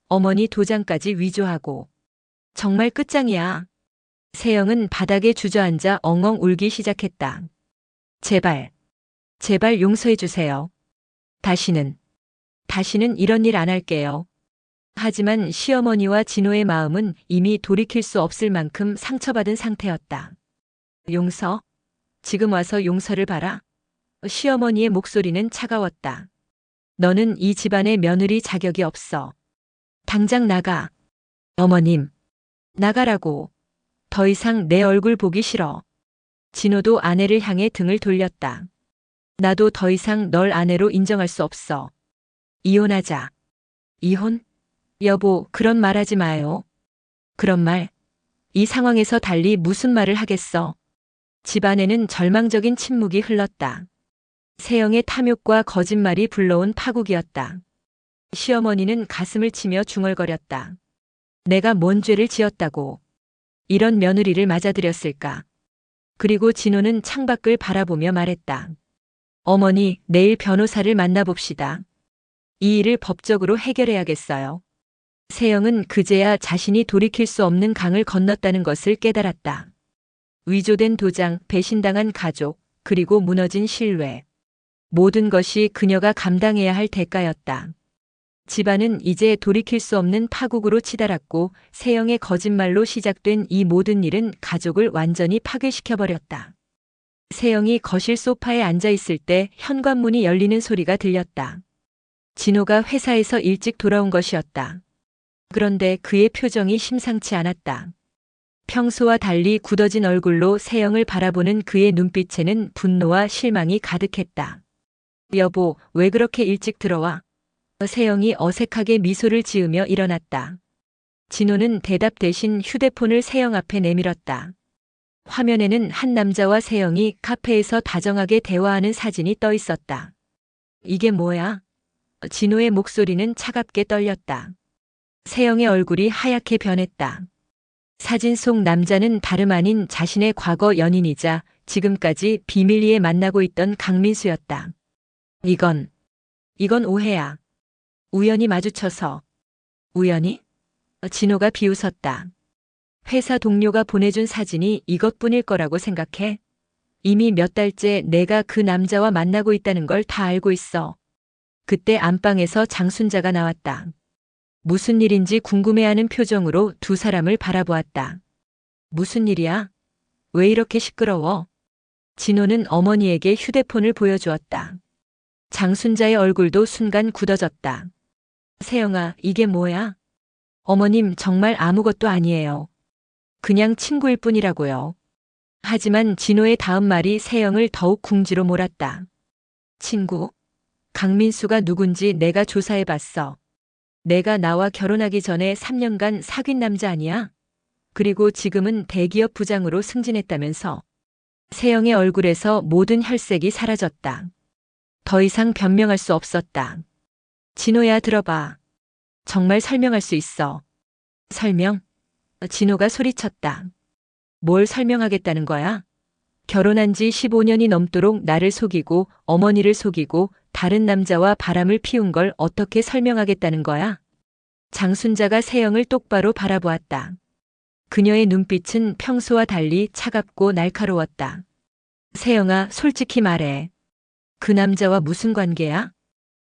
어머니 도장까지 위조하고. 정말 끝장이야. 세영은 바닥에 주저앉아 엉엉 울기 시작했다. 제발 용서해 주세요. 다시는 이런 일 안 할게요. 하지만 시어머니와 진호의 마음은 이미 돌이킬 수 없을 만큼 상처받은 상태였다. 용서? 지금 와서 용서를 바라? 시어머니의 목소리는 차가웠다. 너는 이 집안의 며느리 자격이 없어. 당장 나가. 어머님, 나가라고. 더 이상 내 얼굴 보기 싫어. 진호도 아내를 향해 등을 돌렸다. 나도 더 이상 널 아내로 인정할 수 없어. 이혼하자. 이혼? 여보, 그런 말 하지 마요. 그런 말? 이 상황에서 달리 무슨 말을 하겠어. 집안에는 절망적인 침묵이 흘렀다. 세영의 탐욕과 거짓말이 불러온 파국이었다. 시어머니는 가슴을 치며 중얼거렸다. 내가 뭔 죄를 지었다고. 이런 며느리를 맞아들였을까. 그리고 진호는 창밖을 바라보며 말했다. 어머니, 내일 변호사를 만나봅시다. 이 일을 법적으로 해결해야겠어요. 세영은 그제야 자신이 돌이킬 수 없는 강을 건넜다는 것을 깨달았다. 위조된 도장, 배신당한 가족, 그리고 무너진 신뢰. 모든 것이 그녀가 감당해야 할 대가였다. 집안은 이제 돌이킬 수 없는 파국으로 치달았고 세영의 거짓말로 시작된 이 모든 일은 가족을 완전히 파괴시켜버렸다. 세영이 거실 소파에 앉아 있을 때 현관문이 열리는 소리가 들렸다. 진호가 회사에서 일찍 돌아온 것이었다. 그런데 그의 표정이 심상치 않았다. 평소와 달리 굳어진 얼굴로 세영을 바라보는 그의 눈빛에는 분노와 실망이 가득했다. 여보, 왜 그렇게 일찍 들어와? 세영이 어색하게 미소를 지으며 일어났다. 진호는 대답 대신 휴대폰을 세영 앞에 내밀었다. 화면에는 한 남자와 세영이 카페에서 다정하게 대화하는 사진이 떠 있었다. 이게 뭐야? 진호의 목소리는 차갑게 떨렸다. 세영의 얼굴이 하얗게 변했다. 사진 속 남자는 다름 아닌 자신의 과거 연인이자 지금까지 비밀리에 만나고 있던 강민수였다. 이건 오해야. 우연히 마주쳐서. 우연히? 진호가 비웃었다. 회사 동료가 보내준 사진이 이것뿐일 거라고 생각해? 이미 몇 달째 내가 그 남자와 만나고 있다는 걸 다 알고 있어. 그때 안방에서 장순자가 나왔다. 무슨 일인지 궁금해하는 표정으로 두 사람을 바라보았다. 무슨 일이야? 왜 이렇게 시끄러워? 진호는 어머니에게 휴대폰을 보여주었다. 장순자의 얼굴도 순간 굳어졌다. 세영아, 이게 뭐야? 어머님, 정말 아무것도 아니에요. 그냥 친구일 뿐이라고요. 하지만 진호의 다음 말이 세영을 더욱 궁지로 몰았다. 친구? 강민수가 누군지 내가 조사해봤어. 내가 나와 결혼하기 전에 3년간 사귄 남자 아니야? 그리고 지금은 대기업 부장으로 승진했다면서. 세영의 얼굴에서 모든 혈색이 사라졌다. 더 이상 변명할 수 없었다. 진호야, 들어봐. 정말 설명할 수 있어. 설명? 진호가 소리쳤다. 뭘 설명하겠다는 거야? 결혼한 지 15년이 넘도록 나를 속이고 어머니를 속이고 다른 남자와 바람을 피운 걸 어떻게 설명하겠다는 거야? 장순자가 세영을 똑바로 바라보았다. 그녀의 눈빛은 평소와 달리 차갑고 날카로웠다. 세영아, 솔직히 말해. 그 남자와 무슨 관계야?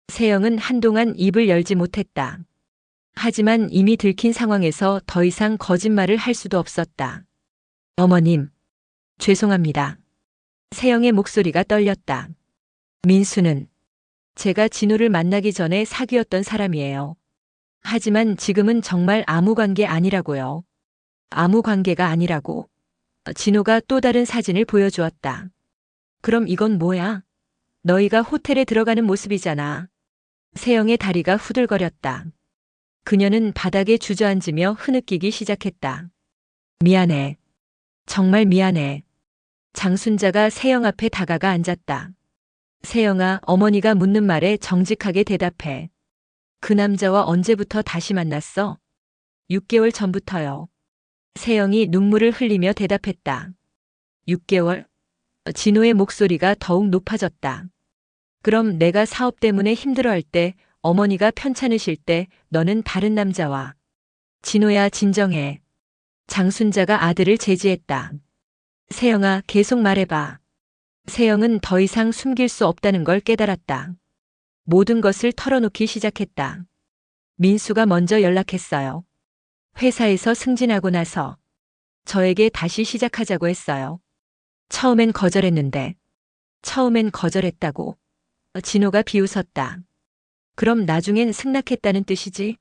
세영은 한동안 입을 열지 못했다. 하지만 이미 들킨 상황에서 더 이상 거짓말을 할 수도 없었다. 어머님, 죄송합니다. 세영의 목소리가 떨렸다. 민수는 제가 진우를 만나기 전에 사귀었던 사람이에요. 하지만 지금은 정말 아무 관계 아니라고요. 아무 관계가 아니라고. 진우가 또 다른 사진을 보여주었다. 그럼 이건 뭐야? 너희가 호텔에 들어가는 모습이잖아. 세영의 다리가 후들거렸다. 그녀는 바닥에 주저앉으며 흐느끼기 시작했다. 미안해. 정말 미안해. 장순자가 세영 앞에 다가가 앉았다. 세영아, 어머니가 묻는 말에 정직하게 대답해. 그 남자와 언제부터 다시 만났어? 6개월 전부터요. 세영이 눈물을 흘리며 대답했다. 6개월? 진호의 목소리가 더욱 높아졌다. 그럼 내가 사업 때문에 힘들어할 때, 어머니가 편찮으실 때 너는 다른 남자와. 진호야, 진정해. 장순자가 아들을 제지했다. 세영아, 계속 말해봐. 세영은 더 이상 숨길 수 없다는 걸 깨달았다. 모든 것을 털어놓기 시작했다. 민수가 먼저 연락했어요. 회사에서 승진하고 나서 저에게 다시 시작하자고 했어요. 처음엔 거절했는데. 처음엔 거절했다고. 진호가 비웃었다. 그럼 나중엔 승낙했다는 뜻이지?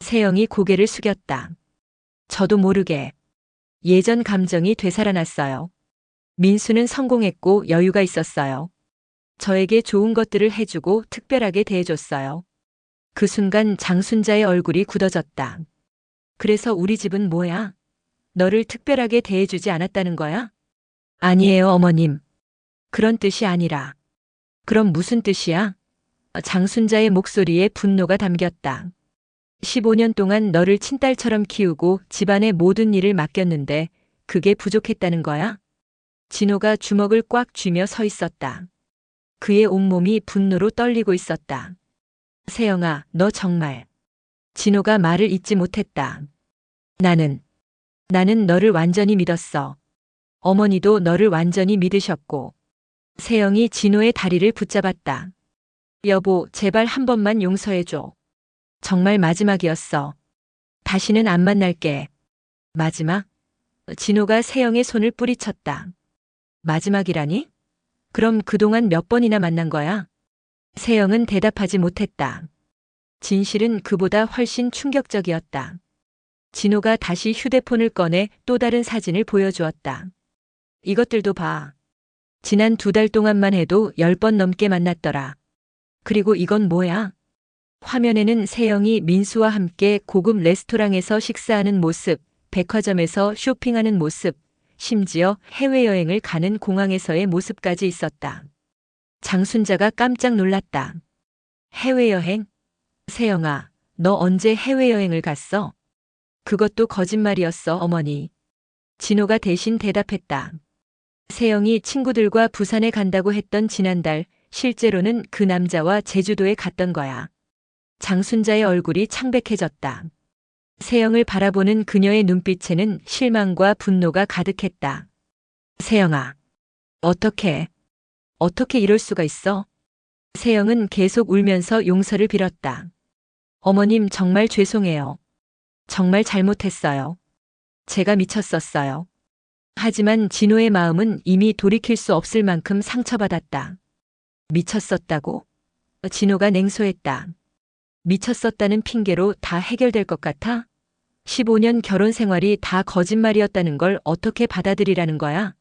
세영이 고개를 숙였다. 저도 모르게 예전 감정이 되살아났어요. 민수는 성공했고 여유가 있었어요. 저에게 좋은 것들을 해주고 특별하게 대해줬어요. 그 순간 장순자의 얼굴이 굳어졌다. 그래서 우리 집은 뭐야? 너를 특별하게 대해주지 않았다는 거야? 아니에요, 어머님. 그런 뜻이 아니라. 그럼 무슨 뜻이야? 장순자의 목소리에 분노가 담겼다. 15년 동안 너를 친딸처럼 키우고 집안의 모든 일을 맡겼는데 그게 부족했다는 거야? 진호가 주먹을 꽉 쥐며 서 있었다. 그의 온몸이 분노로 떨리고 있었다. 세영아, 너 정말. 진호가 말을 잇지 못했다. 나는 너를 완전히 믿었어. 어머니도 너를 완전히 믿으셨고. 세영이 진호의 다리를 붙잡았다. 여보, 제발 한 번만 용서해줘. 정말 마지막이었어. 다시는 안 만날게. 마지막? 진호가 세영의 손을 뿌리쳤다. 마지막이라니? 그럼 그동안 몇 번이나 만난 거야? 세영은 대답하지 못했다. 진실은 그보다 훨씬 충격적이었다. 진호가 다시 휴대폰을 꺼내 또 다른 사진을 보여주었다. 이것들도 봐. 지난 2달 동안만 해도 10번 넘게 만났더라. 그리고 이건 뭐야? 화면에는 세영이 민수와 함께 고급 레스토랑에서 식사하는 모습, 백화점에서 쇼핑하는 모습, 심지어 해외여행을 가는 공항에서의 모습까지 있었다. 장순자가 깜짝 놀랐다. 해외여행? 세영아, 너 언제 해외여행을 갔어? 그것도 거짓말이었어, 어머니. 진호가 대신 대답했다. 세영이 친구들과 부산에 간다고 했던 지난달, 실제로는 그 남자와 제주도에 갔던 거야. 장순자의 얼굴이 창백해졌다. 세영을 바라보는 그녀의 눈빛에는 실망과 분노가 가득했다. 세영아, 어떻게 이럴 수가 있어? 세영은 계속 울면서 용서를 빌었다. 어머님, 정말 죄송해요. 정말 잘못했어요. 제가 미쳤었어요. 하지만 진호의 마음은 이미 돌이킬 수 없을 만큼 상처받았다. 미쳤었다고? 진호가 냉소했다. 미쳤었다는 핑계로 다 해결될 것 같아? 15년 결혼 생활이 다 거짓말이었다는 걸 어떻게 받아들이라는 거야?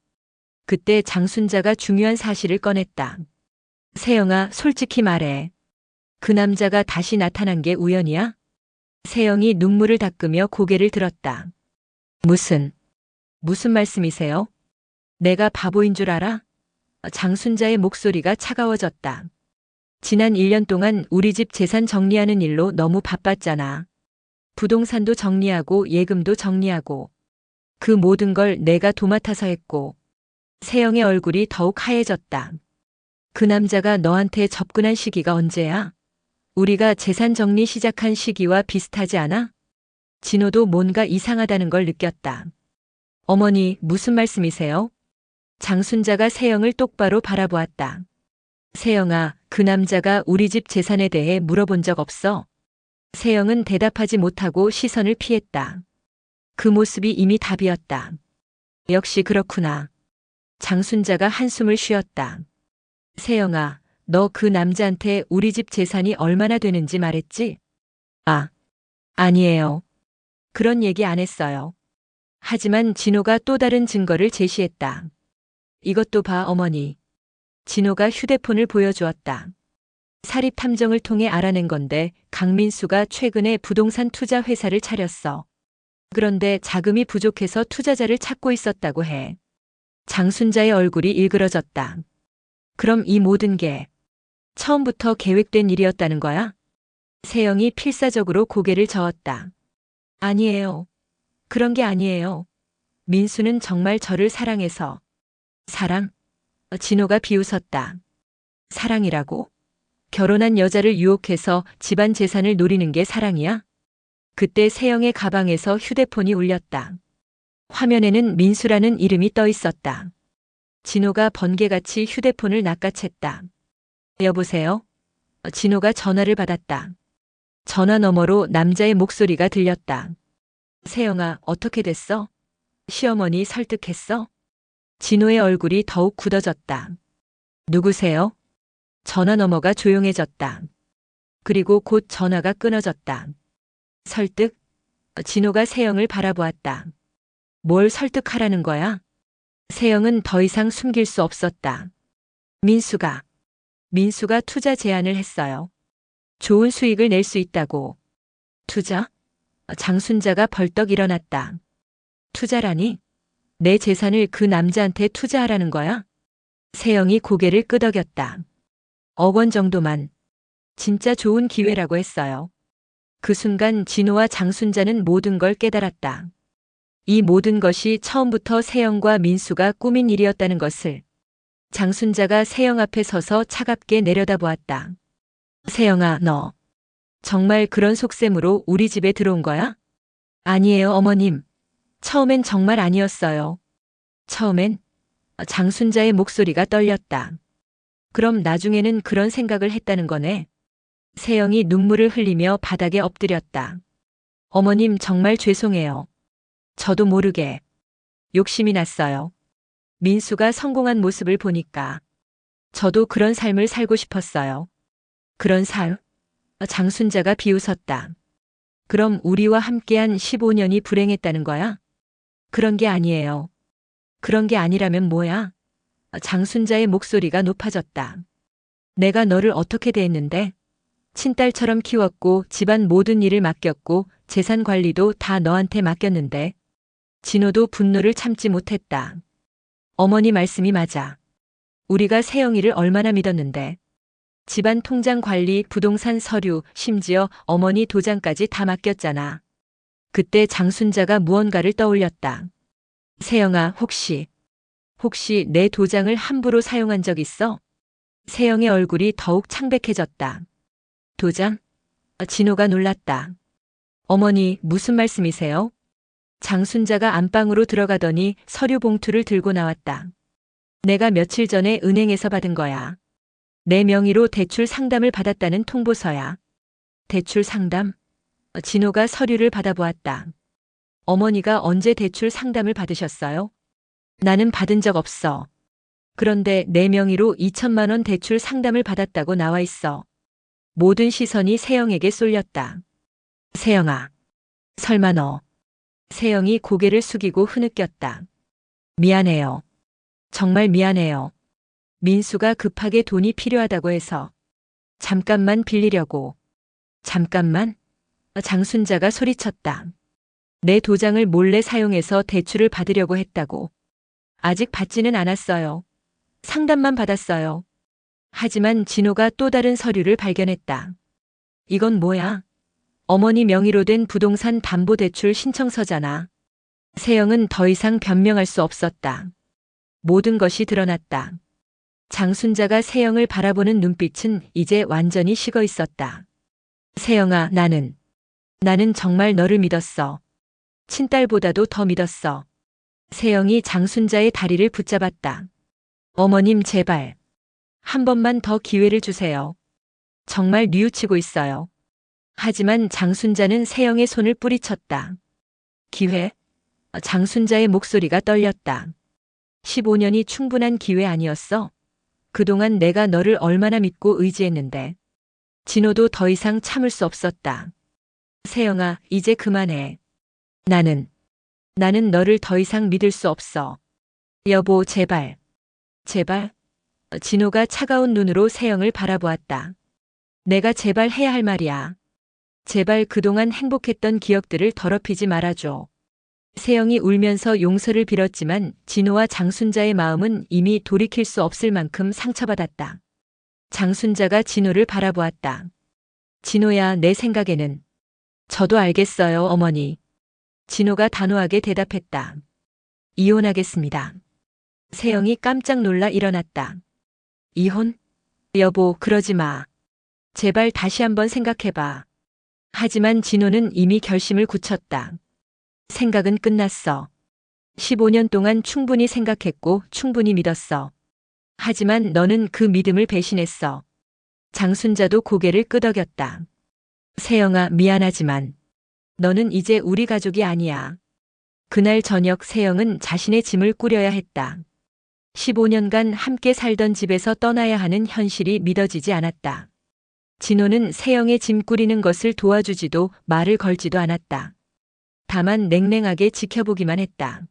그때 장순자가 중요한 사실을 꺼냈다. 세영아, 솔직히 말해. 그 남자가 다시 나타난 게 우연이야? 세영이 눈물을 닦으며 고개를 들었다. 무슨 말씀이세요? 내가 바보인 줄 알아? 장순자의 목소리가 차가워졌다. 지난 1년 동안 우리 집 재산 정리하는 일로 너무 바빴잖아. 부동산도 정리하고 예금도 정리하고. 그 모든 걸 내가 도맡아서 했고. 세영의 얼굴이 더욱 하얘졌다. 그 남자가 너한테 접근한 시기가 언제야? 우리가 재산 정리 시작한 시기와 비슷하지 않아? 진호도 뭔가 이상하다는 걸 느꼈다. 어머니, 무슨 말씀이세요? 장순자가 세영을 똑바로 바라보았다. 세영아, 그 남자가 우리 집 재산에 대해 물어본 적 없어? 세영은 대답하지 못하고 시선을 피했다. 그 모습이 이미 답이었다. 역시 그렇구나. 장순자가 한숨을 쉬었다. 세영아, 너 그 남자한테 우리 집 재산이 얼마나 되는지 말했지? 아, 아니에요. 그런 얘기 안 했어요. 하지만 진호가 또 다른 증거를 제시했다. 이것도 봐, 어머니. 진호가 휴대폰을 보여주었다. 사립 탐정을 통해 알아낸 건데 강민수가 최근에 부동산 투자 회사를 차렸어. 그런데 자금이 부족해서 투자자를 찾고 있었다고 해. 장순자의 얼굴이 일그러졌다. 그럼 이 모든 게 처음부터 계획된 일이었다는 거야? 세영이 필사적으로 고개를 저었다. 아니에요. 그런 게 아니에요. 민수는 정말 저를 사랑해서. 사랑? 진호가 비웃었다. 사랑이라고? 결혼한 여자를 유혹해서 집안 재산을 노리는 게 사랑이야? 그때 세영의 가방에서 휴대폰이 울렸다. 화면에는 민수라는 이름이 떠 있었다. 진호가 번개같이 휴대폰을 낚아챘다. 여보세요? 진호가 전화를 받았다. 전화 너머로 남자의 목소리가 들렸다. 세영아, 어떻게 됐어? 시어머니 설득했어? 진호의 얼굴이 더욱 굳어졌다. 누구세요? 전화 너머가 조용해졌다. 그리고 곧 전화가 끊어졌다. 설득? 진호가 세영을 바라보았다. 뭘 설득하라는 거야? 세영은 더 이상 숨길 수 없었다. 민수가 투자 제안을 했어요. 좋은 수익을 낼 수 있다고. 투자? 장순자가 벌떡 일어났다. 투자라니? 내 재산을 그 남자한테 투자하라는 거야? 세영이 고개를 끄덕였다. 1억 원 정도만. 진짜 좋은 기회라고 했어요. 그 순간 진호와 장순자는 모든 걸 깨달았다. 이 모든 것이 처음부터 세영과 민수가 꾸민 일이었다는 것을. 장순자가 세영 앞에 서서 차갑게 내려다보았다. 세영아, 너 정말 그런 속셈으로 우리 집에 들어온 거야? 아니에요, 어머님. 처음엔 정말 아니었어요. 처음엔? 장순자의 목소리가 떨렸다. 그럼 나중에는 그런 생각을 했다는 거네. 세영이 눈물을 흘리며 바닥에 엎드렸다. 어머님, 정말 죄송해요. 저도 모르게 욕심이 났어요. 민수가 성공한 모습을 보니까 저도 그런 삶을 살고 싶었어요. 그런 삶? 장순자가 비웃었다. 그럼 우리와 함께한 15년이 불행했다는 거야? 그런 게 아니에요. 그런 게 아니라면 뭐야? 장순자의 목소리가 높아졌다. 내가 너를 어떻게 대했는데? 친딸처럼 키웠고 집안 모든 일을 맡겼고 재산 관리도 다 너한테 맡겼는데. 진호도 분노를 참지 못했다. 어머니 말씀이 맞아. 우리가 세영이를 얼마나 믿었는데. 집안 통장 관리, 부동산 서류, 심지어 어머니 도장까지 다 맡겼잖아. 그때 장순자가 무언가를 떠올렸다. 세영아, 혹시 내 도장을 함부로 사용한 적 있어? 세영의 얼굴이 더욱 창백해졌다. 도장? 진호가 놀랐다. 어머니, 무슨 말씀이세요? 장순자가 안방으로 들어가더니 서류 봉투를 들고 나왔다. 내가 며칠 전에 은행에서 받은 거야. 내 명의로 대출 상담을 받았다는 통보서야. 대출 상담? 진호가 서류를 받아보았다. 어머니가 언제 대출 상담을 받으셨어요? 나는 받은 적 없어. 그런데 내 명의로 2천만 원 대출 상담을 받았다고 나와 있어. 모든 시선이 세영에게 쏠렸다. 세영아, 설마 너. 세영이 고개를 숙이고 흐느꼈다. 미안해요. 정말 미안해요. 민수가 급하게 돈이 필요하다고 해서 잠깐만 빌리려고. 잠깐만? 장순자가 소리쳤다. 내 도장을 몰래 사용해서 대출을 받으려고 했다고. 아직 받지는 않았어요. 상담만 받았어요. 하지만 진호가 또 다른 서류를 발견했다. 이건 뭐야? 어머니 명의로 된 부동산 담보대출 신청서잖아. 세영은 더 이상 변명할 수 없었다. 모든 것이 드러났다. 장순자가 세영을 바라보는 눈빛은 이제 완전히 식어 있었다. 세영아, 나는 정말 너를 믿었어. 친딸보다도 더 믿었어. 세영이 장순자의 다리를 붙잡았다. 어머님 제발. 한 번만 더 기회를 주세요. 정말 뉘우치고 있어요. 하지만 장순자는 세영의 손을 뿌리쳤다. 기회? 장순자의 목소리가 떨렸다. 15년이 충분한 기회 아니었어? 그동안 내가 너를 얼마나 믿고 의지했는데. 진호도 더 이상 참을 수 없었다. 세영아, 이제 그만해. 나는 너를 더 이상 믿을 수 없어. 여보, 제발. 제발? 진호가 차가운 눈으로 세영을 바라보았다. 내가 제발 해야 할 말이야. 제발 그동안 행복했던 기억들을 더럽히지 말아줘. 세영이 울면서 용서를 빌었지만 진호와 장순자의 마음은 이미 돌이킬 수 없을 만큼 상처받았다. 장순자가 진호를 바라보았다. 진호야, 내 생각에는. 저도 알겠어요, 어머니. 진호가 단호하게 대답했다. 이혼하겠습니다. 세영이 깜짝 놀라 일어났다. 이혼? 여보, 그러지 마. 제발 다시 한번 생각해봐. 하지만 진호는 이미 결심을 굳혔다. 생각은 끝났어. 15년 동안 충분히 생각했고 충분히 믿었어. 하지만 너는 그 믿음을 배신했어. 장순자도 고개를 끄덕였다. 세영아, 미안하지만 너는 이제 우리 가족이 아니야. 그날 저녁 세영은 자신의 짐을 꾸려야 했다. 15년간 함께 살던 집에서 떠나야 하는 현실이 믿어지지 않았다. 진호는 세영의 짐 꾸리는 것을 도와주지도 말을 걸지도 않았다. 다만 냉랭하게 지켜보기만 했다.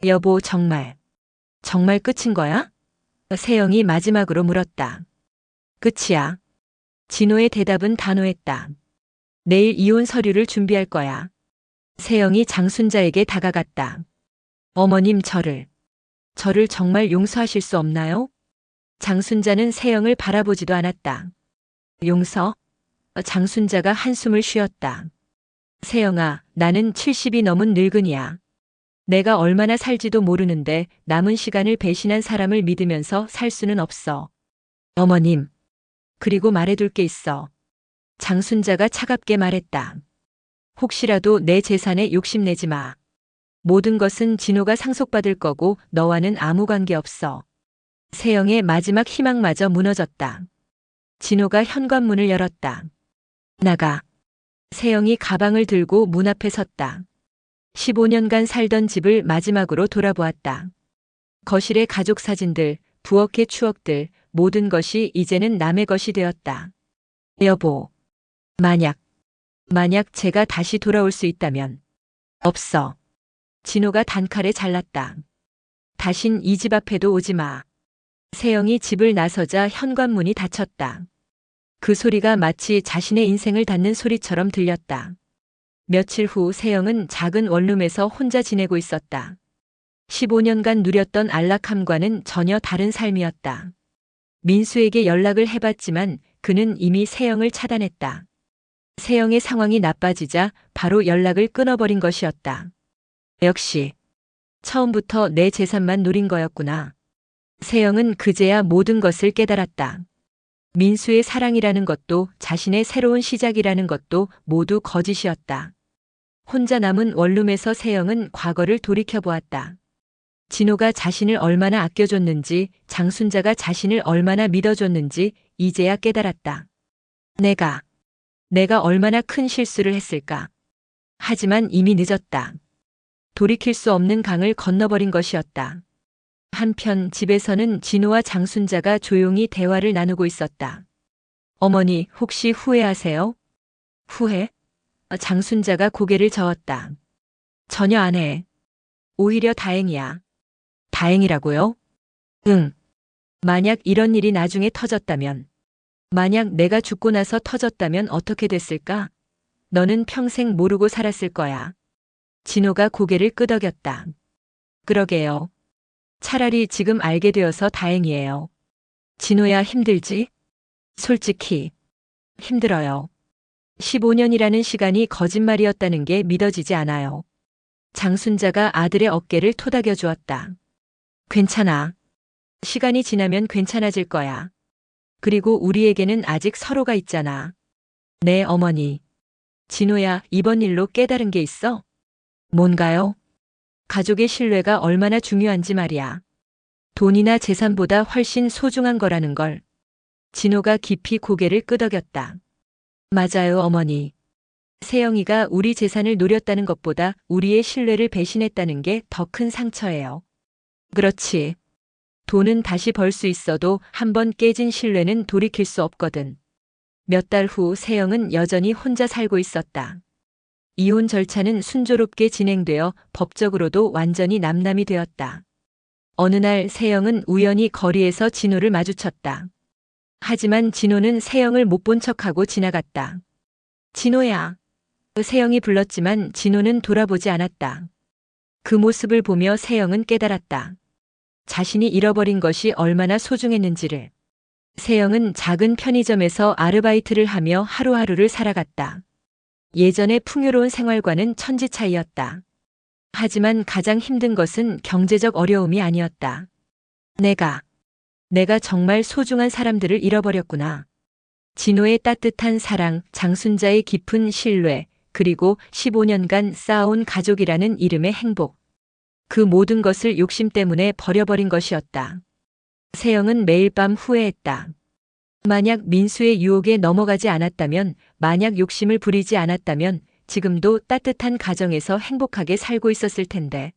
여보, 정말 끝인 거야? 세영이 마지막으로 물었다. 끝이야. 진호의 대답은 단호했다. 내일 이혼 서류를 준비할 거야. 세영이 장순자에게 다가갔다. 어머님, 저를 정말 용서하실 수 없나요? 장순자는 세영을 바라보지도 않았다. 용서? 장순자가 한숨을 쉬었다. 세영아, 나는 70이 넘은 늙은이야. 내가 얼마나 살지도 모르는데 남은 시간을 배신한 사람을 믿으면서 살 수는 없어. 어머님, 그리고 말해둘 게 있어. 장순자가 차갑게 말했다. 혹시라도 내 재산에 욕심내지 마. 모든 것은 진호가 상속받을 거고 너와는 아무 관계 없어. 세영의 마지막 희망마저 무너졌다. 진호가 현관문을 열었다. 나가. 세영이 가방을 들고 문 앞에 섰다. 15년간 살던 집을 마지막으로 돌아보았다. 거실의 가족 사진들, 부엌의 추억들, 모든 것이 이제는 남의 것이 되었다. 여보, 만약 제가 다시 돌아올 수 있다면. 없어. 진호가 단칼에 잘랐다. 다신 이 집 앞에도 오지 마. 세영이 집을 나서자 현관문이 닫혔다. 그 소리가 마치 자신의 인생을 닫는 소리처럼 들렸다. 며칠 후 세영은 작은 원룸에서 혼자 지내고 있었다. 15년간 누렸던 안락함과는 전혀 다른 삶이었다. 민수에게 연락을 해봤지만 그는 이미 세영을 차단했다. 세영의 상황이 나빠지자 바로 연락을 끊어버린 것이었다. 역시 처음부터 내 재산만 노린 거였구나. 세영은 그제야 모든 것을 깨달았다. 민수의 사랑이라는 것도 자신의 새로운 시작이라는 것도 모두 거짓이었다. 혼자 남은 원룸에서 세영은 과거를 돌이켜보았다. 진호가 자신을 얼마나 아껴줬는지, 장순자가 자신을 얼마나 믿어줬는지 이제야 깨달았다. 내가 얼마나 큰 실수를 했을까. 하지만 이미 늦었다. 돌이킬 수 없는 강을 건너버린 것이었다. 한편 집에서는 진호와 장순자가 조용히 대화를 나누고 있었다. 어머니, 혹시 후회하세요? 후회? 장순자가 고개를 저었다. 전혀 안 해. 오히려 다행이야. 다행이라고요? 응. 만약 이런 일이 나중에 터졌다면, 만약 내가 죽고 나서 터졌다면 어떻게 됐을까? 너는 평생 모르고 살았을 거야. 진호가 고개를 끄덕였다. 그러게요. 차라리 지금 알게 되어서 다행이에요. 진호야, 힘들지? 솔직히 힘들어요. 15년이라는 시간이 거짓말이었다는 게 믿어지지 않아요. 장순자가 아들의 어깨를 토닥여 주었다. 괜찮아. 시간이 지나면 괜찮아질 거야. 그리고 우리에게는 아직 서로가 있잖아. 네, 어머니. 진호야, 이번 일로 깨달은 게 있어? 뭔가요? 가족의 신뢰가 얼마나 중요한지 말이야. 돈이나 재산보다 훨씬 소중한 거라는 걸. 진호가 깊이 고개를 끄덕였다. 맞아요, 어머니. 세영이가 우리 재산을 노렸다는 것보다 우리의 신뢰를 배신했다는 게 더 큰 상처예요. 그렇지. 돈은 다시 벌 수 있어도 한번 깨진 신뢰는 돌이킬 수 없거든. 몇 달 후 세영은 여전히 혼자 살고 있었다. 이혼 절차는 순조롭게 진행되어 법적으로도 완전히 남남이 되었다. 어느 날 세영은 우연히 거리에서 진호를 마주쳤다. 하지만 진호는 세영을 못 본 척하고 지나갔다. 진호야. 세영이 불렀지만 진호는 돌아보지 않았다. 그 모습을 보며 세영은 깨달았다. 자신이 잃어버린 것이 얼마나 소중했는지를. 세영은 작은 편의점에서 아르바이트를 하며 하루하루를 살아갔다. 예전의 풍요로운 생활과는 천지 차이였다. 하지만 가장 힘든 것은 경제적 어려움이 아니었다. 내가 정말 소중한 사람들을 잃어버렸구나. 진호의 따뜻한 사랑, 장순자의 깊은 신뢰, 그리고 15년간 쌓아온 가족이라는 이름의 행복. 그 모든 것을 욕심 때문에 버려버린 것이었다. 세영은 매일 밤 후회했다. 만약 민수의 유혹에 넘어가지 않았다면, 만약 욕심을 부리지 않았다면 지금도 따뜻한 가정에서 행복하게 살고 있었을 텐데.